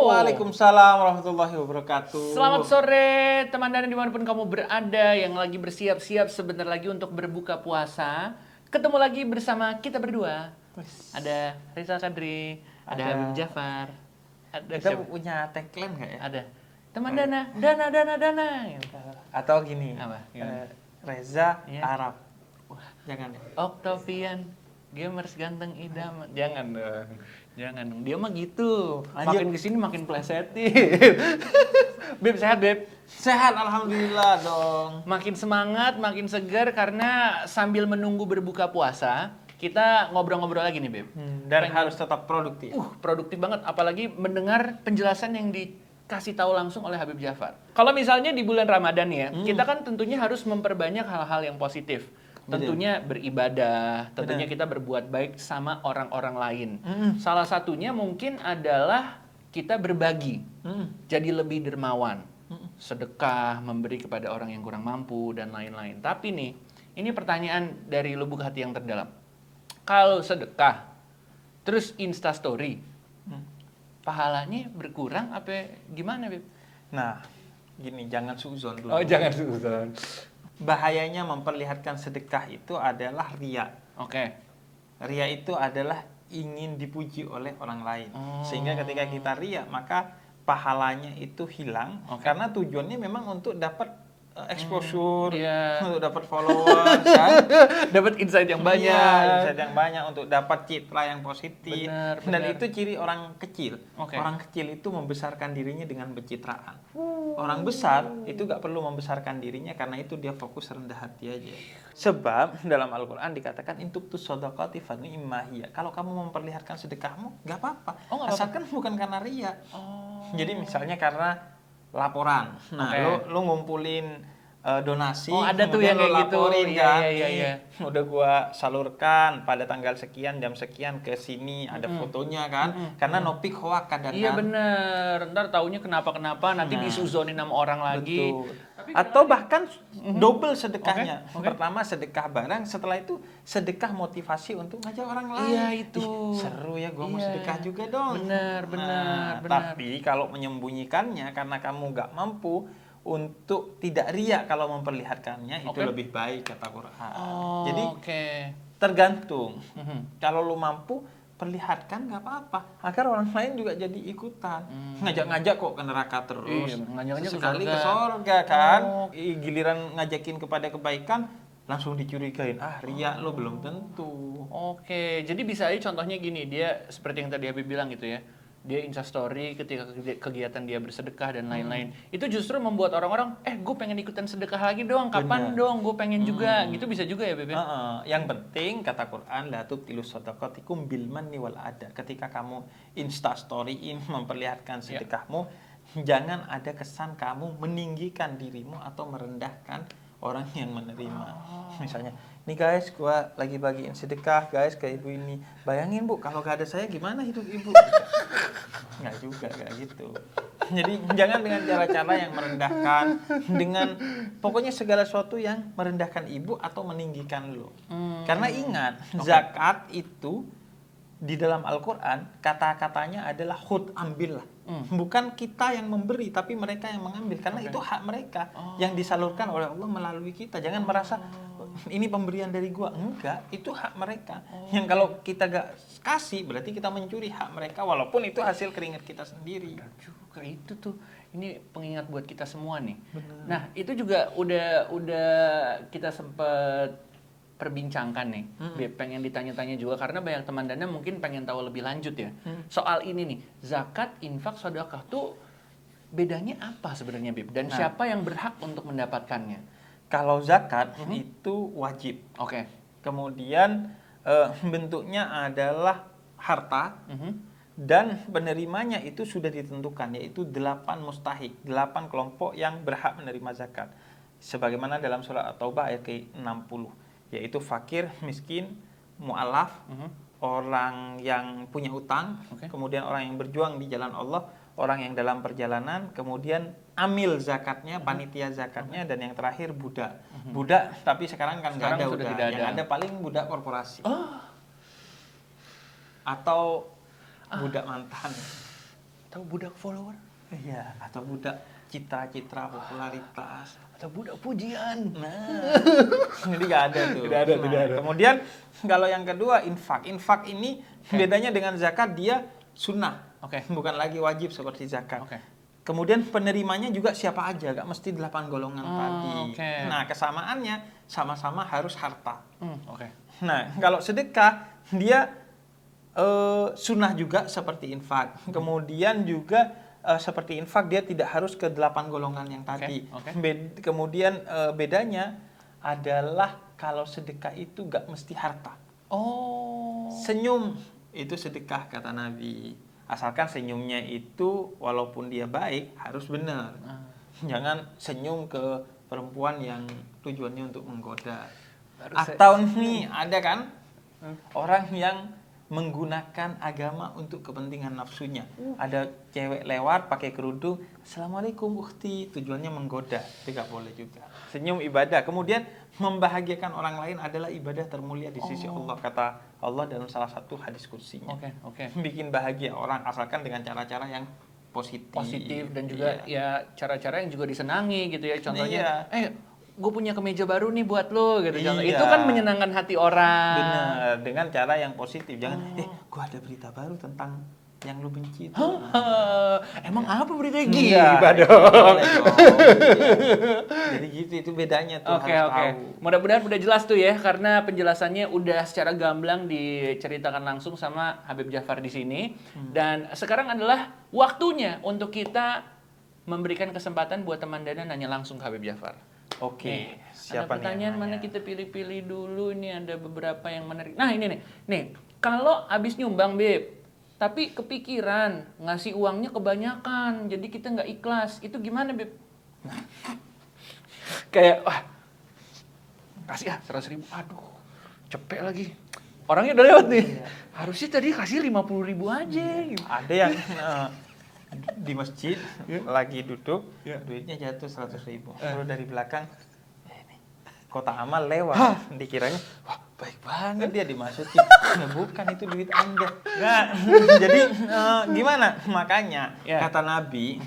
Waalaikumsalam warahmatullahi wabarakatuh. Selamat sore teman Dana dimanapun kamu berada yang lagi bersiap-siap sebentar lagi untuk berbuka puasa. Ketemu lagi bersama kita berdua. Ada Rizal Kadri, ada Habib Jafar, ada Kita siapa? punya tagline nggak ya? Ada teman Dana. Atau gini, Apa? Gimana? Reza Iya. Arab. Wah, jangan ya. Octavian, gamers ganteng idaman. Jangan dong. Jangan dong. Dia mah gitu. Lanjut. Makin kesini makin plesetin. Beb sehat, Beb. Sehat, alhamdulillah dong. Makin semangat, makin segar karena sambil menunggu berbuka puasa, kita ngobrol-ngobrol lagi nih, Beb. Dan harus tetap produktif. Produktif banget, apalagi mendengar penjelasan yang dikasih tahu langsung oleh Habib Jafar. Kalau misalnya di bulan Ramadan ya, kita kan tentunya harus memperbanyak hal-hal yang positif. Tentunya beribadah, tentunya kita berbuat baik sama orang-orang lain. Salah satunya mungkin adalah kita berbagi, jadi lebih dermawan, sedekah, memberi kepada orang yang kurang mampu, dan lain-lain. Tapi nih, ini pertanyaan dari lubuk hati yang terdalam. Kalau sedekah, terus instastory, pahalanya berkurang apa gimana, Beb? Nah, gini, jangan suzon dulu. Oh, jangan suzon. Bahayanya memperlihatkan sedekah itu adalah ria. Oke. Ria itu adalah ingin dipuji oleh orang lain. Sehingga ketika kita ria, maka pahalanya itu hilang. Karena tujuannya memang untuk dapat exposure, untuk dapat followers, kan? Dapat insight yang banyak. Iya, insight yang banyak, untuk dapat citra yang positif. Benar. Dan itu ciri orang kecil. Oke. Orang kecil itu membesarkan dirinya dengan pencitraan. Orang besar itu gak perlu membesarkan dirinya karena itu dia fokus rendah hati aja. Sebab dalam Al-Quran dikatakan intubtu shadaqati fa ni'mahiyya. Kalau kamu memperlihatkan sedekahmu gak apa-apa. Asalkan bukan karena ria. Jadi misalnya karena laporan. Nah, lu ngumpulin donasi, ada tuh kemudian yang kayak lu gitu. laporin Iya, kan. iya. Udah gua salurkan pada tanggal sekian, jam sekian ke sini, ada fotonya kan. Karena nopik hoak kadang Iya bener. Ntar taunya kenapa-kenapa nanti disuzonin sama orang lagi. Betul. Atau bahkan double sedekahnya. Pertama sedekah barang, setelah itu sedekah motivasi untuk ngajak orang lain. Iya itu. Ih, seru ya, gue mau sedekah juga dong. Benar. Tapi kalau menyembunyikannya karena kamu nggak mampu untuk tidak riak kalau memperlihatkannya, itu lebih baik kata Quran. Jadi tergantung. Kalau lu mampu, perlihatkan nggak apa-apa, agar orang lain juga jadi ikutan. Ngajak-ngajak kok ke neraka terus, sekali ke surga kan. Giliran ngajakin kepada kebaikan langsung dicurigain, riak lo belum tentu. Oke, jadi bisa aja contohnya gini, dia seperti yang tadi Habib bilang gitu ya, dia instastory ketika kegiatan dia bersedekah dan lain-lain. Itu justru membuat orang-orang, gue pengen ikutan sedekah lagi dong, kapan dong, gue pengen juga. Gitu bisa juga ya, Bebe? Yang penting, kata Quran, la tubtilu shadaqatikum bil manni wal adha. Ketika kamu instastoryin memperlihatkan sedekahmu, jangan ada kesan kamu meninggikan dirimu atau merendahkan orang yang menerima. Misalnya, nih guys, gua lagi bagiin sedekah guys ke ibu ini. Bayangin bu, kalau gak ada saya gimana hidup ibu? Nggak juga, kayak gitu. Jadi jangan dengan cara-cara yang merendahkan, dengan pokoknya segala sesuatu yang merendahkan ibu atau meninggikan lo. Karena ingat, zakat itu di dalam Al-Quran kata-katanya adalah khud, ambillah. Bukan kita yang memberi, tapi mereka yang mengambil. Karena itu hak mereka yang disalurkan oleh Allah melalui kita. Jangan merasa ini pemberian dari gua. Enggak, itu hak mereka. Yang kalau kita gak kasih, berarti kita mencuri hak mereka, walaupun itu hasil keringat kita sendiri. Juga itu tuh, ini pengingat buat kita semua nih. Nah, itu juga udah kita sempet perbincangkan nih, pengen ditanya-tanya juga karena banyak teman Dana mungkin pengen tahu lebih lanjut ya soal ini nih, zakat, infak, sedekah tuh bedanya apa sebenarnya, Bib? Dan siapa yang berhak untuk mendapatkannya? Kalau zakat itu wajib. Kemudian bentuknya adalah harta dan penerimanya itu sudah ditentukan, yaitu 8 mustahik, 8 kelompok yang berhak menerima zakat. Sebagaimana dalam surah At-Taubah ayat ke-60. Yaitu fakir, miskin, mu'alaf, orang yang punya utang, kemudian orang yang berjuang di jalan Allah, orang yang dalam perjalanan, kemudian amil zakatnya, panitia zakatnya, dan yang terakhir budak. Budak, tapi sekarang kan nggak ada, udah. Yang ada paling budak korporasi. Atau budak mantan. Atau budak follower? Iya, atau budak citra-citra popularitas. Atau budak pujian? Nah, jadi nggak ada tuh. Tidak ada. Kemudian kalau yang kedua infak. Infak ini bedanya dengan zakat, dia sunnah. Oke. Bukan lagi wajib seperti zakat. Oke. Kemudian penerimanya juga siapa aja, gak mesti 8 golongan tadi. Oke. Nah, kesamaannya sama-sama harus harta. Oke. Nah, kalau sedekah dia sunnah juga seperti infak. Kemudian juga seperti infak dia tidak harus ke 8 golongan yang tadi. Oke. Kemudian bedanya adalah kalau sedekah itu gak mesti harta. Oh. Senyum itu sedekah kata Nabi. Asalkan senyumnya itu walaupun dia baik harus benar. Jangan senyum ke perempuan yang tujuannya untuk menggoda. Atau nih ada kan orang yang menggunakan agama untuk kepentingan nafsunya. Ada cewek lewat pakai kerudung, "Assalamualaikum ukhti," tujuannya menggoda. Itu nggak boleh juga. Senyum ibadah. Kemudian membahagiakan orang lain adalah ibadah termulia di sisi Allah, kata Allah dalam salah satu hadis kursinya. Oke. Bikin bahagia orang asalkan dengan cara-cara yang positif. Dan juga ya cara-cara yang juga disenangi gitu ya. Contohnya, gue punya kemeja baru nih buat lo gitu. Iya. Itu kan menyenangkan hati orang. Benar, dengan cara yang positif. Jangan, gue ada berita baru tentang yang lu benci itu. Emang apa beritanya? Gila dong. Jadi gitu, itu bedanya tuh. Oke. Harus tahu. Mudah-mudahan udah jelas tuh ya, karena penjelasannya udah secara gamblang diceritakan langsung sama Habib Jafar di sini. Dan sekarang adalah waktunya untuk kita memberikan kesempatan buat teman Dana nanya langsung ke Habib Jafar. Oke, Ada pertanyaan mana kita pilih-pilih dulu. Ini ada beberapa yang menarik. Nah ini nih, kalau abis nyumbang Beb, tapi kepikiran ngasih uangnya kebanyakan, jadi kita nggak ikhlas, itu gimana Beb? Kayak, kasih 100.000, aduh, cepet lagi. Orangnya udah lewat nih. Harusnya tadi kasih 50.000 aja. Gitu. Ada yang di masjid lagi duduk, duitnya jatuh 100.000. Lalu dari belakang, ini kotak amal lewat, dikiranya, wah baik banget dia dimasukin. Nah, bukan itu duit Anda. Nah, jadi gimana? Makanya kata Nabi,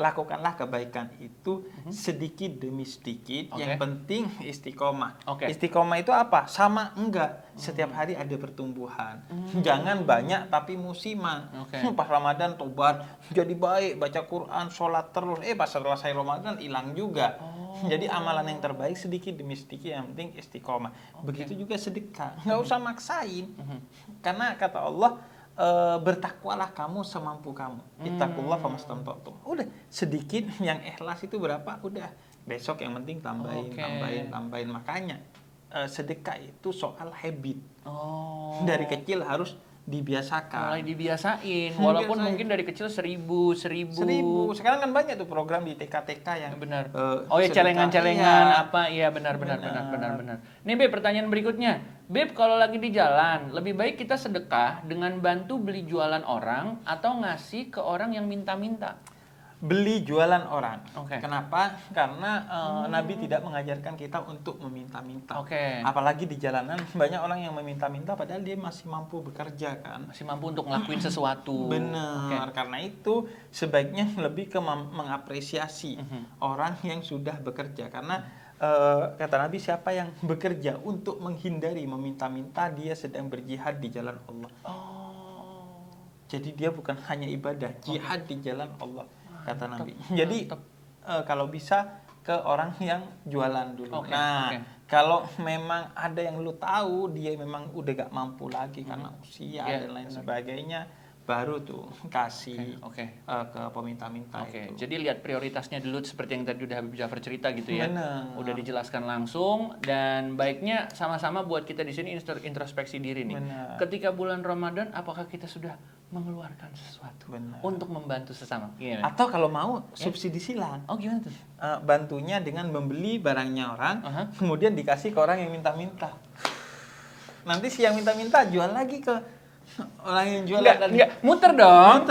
lakukanlah kebaikan itu sedikit demi sedikit. Yang penting istiqomah. Istiqomah itu apa? Sama enggak? Setiap hari ada pertumbuhan. Jangan banyak tapi musiman. Pas Ramadan tobat, jadi baik, baca Quran, sholat terus. Pas setelah selesai Ramadan hilang juga. Jadi amalan yang terbaik sedikit demi sedikit. Yang penting istiqomah. Begitu juga sedekah. Nggak usah maksain. Karena kata Allah, bertakwalah kamu semampu kamu. Ittaqullah famastata'tum. Udah sedikit yang ikhlas itu berapa? Udah. Besok yang penting tambahin. Makanya sedekah itu soal habit. Dari kecil harus dibiasakan. Mulai dibiasain, walaupun mungkin dari kecil 1.000. Sekarang kan banyak tuh program di TK-TK yang benar. Sedekah. Celengan-celengan apa? Iya benar. Nih Beb, pertanyaan berikutnya. Beb, kalau lagi di jalan, lebih baik kita sedekah dengan bantu beli jualan orang atau ngasih ke orang yang minta-minta? Beli jualan orang. Oke. Kenapa? Karena Nabi tidak mengajarkan kita untuk meminta-minta. Oke. Apalagi di jalanan banyak orang yang meminta-minta padahal dia masih mampu bekerja kan. Masih mampu untuk ngelakuin sesuatu. Benar. Karena itu sebaiknya lebih ke mengapresiasi orang yang sudah bekerja. Karena kata Nabi, siapa yang bekerja untuk menghindari meminta-minta, dia sedang berjihad di jalan Allah. Jadi dia bukan hanya ibadah, jihad di jalan Allah. Kata Nabi. Jadi kalau bisa ke orang yang jualan dulu. Kalau memang ada yang lu tahu dia memang udah gak mampu lagi karena usia dan lain sebagainya, baru tuh kasih ke peminta-minta itu. Jadi lihat prioritasnya dulu seperti yang tadi udah Habib Jafar cerita gitu ya. Bener. Udah dijelaskan langsung, dan baiknya sama-sama buat kita di sini introspeksi diri nih. Bener. Ketika bulan Ramadan, apakah kita sudah mengeluarkan sesuatu untuk membantu sesama? Gimana? Atau kalau mau subsidi silang. Gimana tuh? Bantunya dengan membeli barangnya orang, kemudian dikasih ke orang yang minta-minta. Nanti si yang minta-minta jual lagi ke orang yang jual. Enggak, muter dong.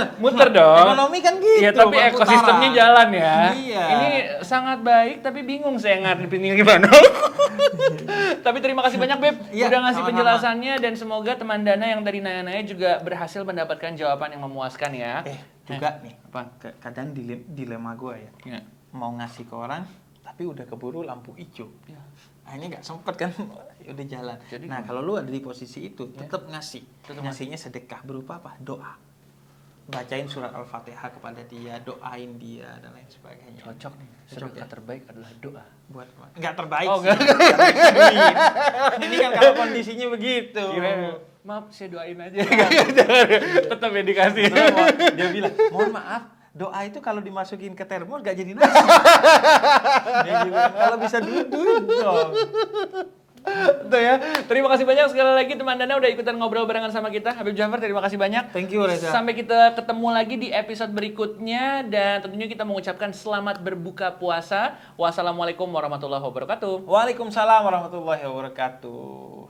Ekonomi kan gitu. Ya, tapi ekosistemnya jalan ya. Iya. Ini sangat baik, tapi bingung saya ngadepinnya gimana. Tapi terima kasih banyak Beb, udah ngasih penjelasannya, dan semoga teman Dana yang tadi nanya-nanya juga berhasil mendapatkan jawaban yang memuaskan ya. juga nih. Apa? Kadang dilema gue ya. Ya. Mau ngasih ke orang, tapi udah keburu lampu hijau. Ya. Akhirnya nggak sempet kan, udah jalan. Jadi Nah kalau lu ada di posisi itu, Ya. tetap ngasih. Tetep Ngasihnya sedekah berupa apa? Doa. Bacain surat Al-Fatihah kepada dia, doain dia dan lain sebagainya. Cocok nih. Cocok Sedekah ya? terbaik adalah doa. Buat nggak terbaik Oh, sih. nggak. Nggak bisa duit. Ini kan kalau kondisinya begitu. Maaf, saya doain aja. Tetap ya dikasih. Dia bilang, mohon maaf, doa itu kalau dimasukin ke termos gak jadi nasi. Dia bilang, kalau bisa duit dong. Tuh ya. Terima kasih banyak sekali lagi teman Dana udah ikutan ngobrol barengan sama kita. Habib Jafar, terima kasih banyak. Thank you, Reza. Sampai kita ketemu lagi di episode berikutnya dan tentunya kita mengucapkan selamat berbuka puasa. Wassalamualaikum warahmatullahi wabarakatuh. Waalaikumsalam warahmatullahi wabarakatuh.